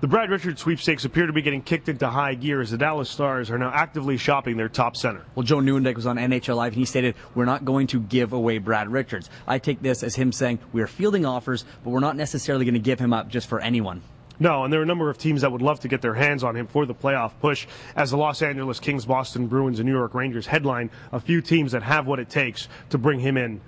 The Brad Richards sweepstakes appear to be getting kicked into high gear as the Dallas Stars are now actively shopping their top center. Well, Joe Nieuwendyk was on NHL Live and he stated, "We're not going to give away Brad Richards." I take this as him saying, we are fielding offers, but we're not necessarily going to give him up just for anyone. No, and there are a number of teams that would love to get their hands on him for the playoff push, as the Los Angeles Kings, Boston Bruins, and New York Rangers headline a few teams that have what it takes to bring him in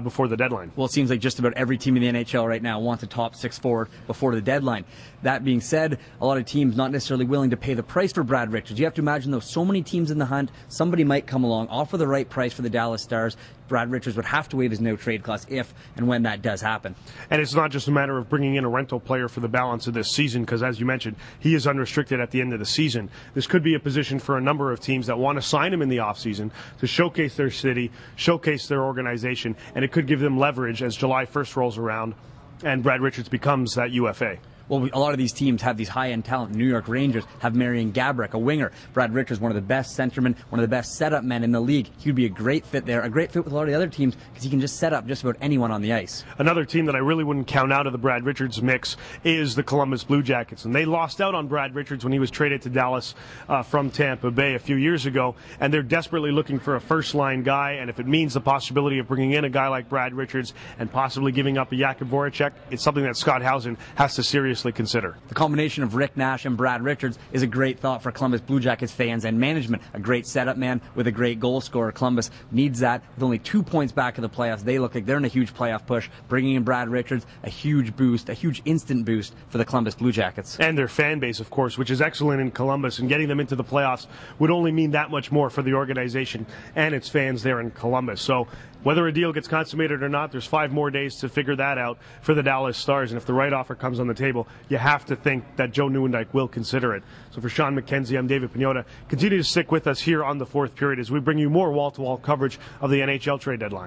before the deadline. Well, it seems like just about every team in the NHL right now wants a top six forward before the deadline. That being said, a lot of teams not necessarily willing to pay the price for Brad Richards. You have to imagine, though, so many teams in the hunt, somebody might come along, offer the right price for the Dallas Stars. Brad Richards would have to waive his no-trade clause if and when that does happen. And it's not just a matter of bringing in a rental player for the balance of this season, because as you mentioned, he is unrestricted at the end of the season. This could be a position for a number of teams that want to sign him in the offseason to showcase their city, showcase their organization, and it could give them leverage as July 1st rolls around and Brad Richards becomes that UFA. Well, a lot of these teams have these high-end talent. New York Rangers have Marian Gaborik, a winger. Brad Richards, one of the best centermen, one of the best setup men in the league. He would be a great fit there, a great fit with a lot of the other teams because he can just set up just about anyone on the ice. Another team that I really wouldn't count out of the Brad Richards mix is the Columbus Blue Jackets. And they lost out on Brad Richards when he was traded to Dallas from Tampa Bay a few years ago. And they're desperately looking for a first-line guy. And if it means the possibility of bringing in a guy like Brad Richards and possibly giving up a Jakub Voracek, it's something that Scott Housen has to seriously consider. The combination of Rick Nash and Brad Richards is a great thought for Columbus Blue Jackets fans and management. A great setup man with a great goal scorer. Columbus needs that. With only 2 points back of the playoffs, they look like they're in a huge playoff push. Bringing in Brad Richards, a huge boost, a huge instant boost for the Columbus Blue Jackets. And their fan base, of course, which is excellent in Columbus, and getting them into the playoffs would only mean that much more for the organization and its fans there in Columbus. So whether a deal gets consummated or not, there's 5 more days to figure that out for the Dallas Stars. And if the right offer comes on the table, you have to think that Joe Nieuwendyk will consider it. So for Sean McKenzie, I'm David Pagnotta. Continue to stick with us here on the fourth period as we bring you more wall-to-wall coverage of the NHL Trade Deadline.